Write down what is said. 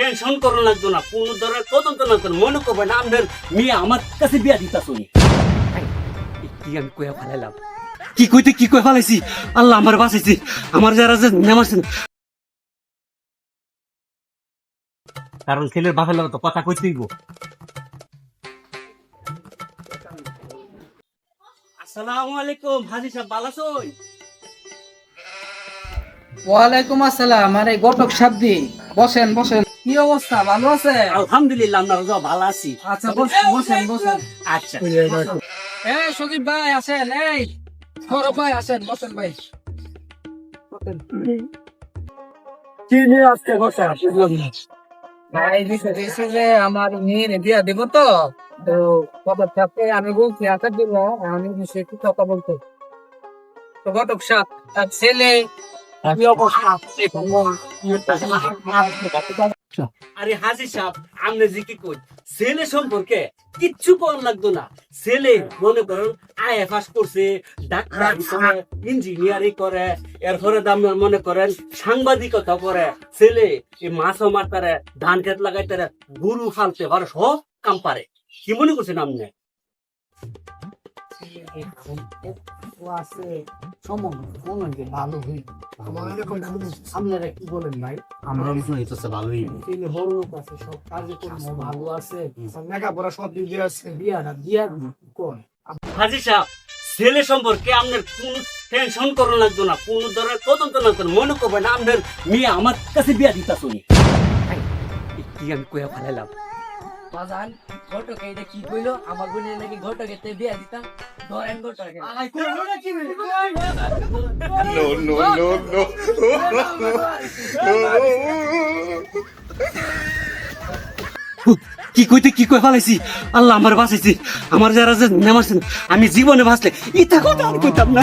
Tension করো লাগতো না, কোন ধরনের তদন্ত না করো, মনে করবে না আপনার মেয়ে আমার কাছে বিয়া দিতা শুনি। কি আমি কইয়া ফেলাইলাম, কি কইতে কি কই ফেলাইছি, আল্লাহ আমার বাঁচাইছি, আমার যারা যে নামাছেন। কারণ ছেলের বাপের লাগে তো কথা কইতেইব। আসসালামু আলাইকুম, হাজি সাহেব ভালো আছেন? ওয়ালাইকুম আসসালাম। আরে ঘটক সাবদি, বসেন বসেন। কি অবস্থা, ভালো আছে? আলহামদুলিল্লাহ, আপনার ভালো আছি। আচ্ছা বসেন বসেন বসেন। আচ্ছা, এই সজীব ভাই আসেন, এই সৌরভ ভাই আসেন, বসেন ভাই। কি নিয়ে আজকে বসে ভাই বিষয় হয়েছে যে আমার মেয়ের বিয়া দেবো তো, তো ঘটক সাহেবকে আমি বলছি আসার জন্য, আমি বিষয়ে একটু কথা বলতে। তো ঘটক সাহেব, তার ছেলে কি অবস্থা? আরে হাজি সাহেব, আপনি যে কি কই, ছেলে সম্পর্কে কিচ্ছু কম লাগতো না। ছেলে মনে করেন আইএ পাস করছে, ডাক্তার করে, ইঞ্জিনিয়ারিং করে, এরপরে দাম মনে করেন সাংবাদিকতা করে। ছেলে এই মাছও মারতারে, ধান খেত লাগাইতারে, গরু ফালতে পারে, সব কাম পারে। কি মনে করছেন আপনি? ভালো হই, আপনারা কি বলেন ভাই? আমরা হইতেছে ভালোই। ছেলে বড় লোক আছে, সব কাজে কর্ম ভালো আছে, লেখাপড়া সব দিক দিয়ে আছে। বিয়াটা দিয়া কোন হাজি সাহেব, ছেলে সম্পর্কে আপনার কোন টেনশন করো লাগতো না, কোন ধরনের তদন্ত না করো, মনে করবে না আপনার মেয়ে আমার কাছে বিয়া দিতা শুনি। কি আমি কইয়া ফেলাইলাম। বাজান ঘটকে এটা কি কইলো, আমার বোনের নাকি ঘটকে তে বিয়া দিতাম, ধরেন ঘটকে। No, no, no, no. কি কইতে কি কই ফেলাইছি, আল্লাহ আমার বাঁচাইছি, আমার যারা যে নামাছেন, আমি জীবনে বাঁচলে ইটা কথা আর কইতাম না।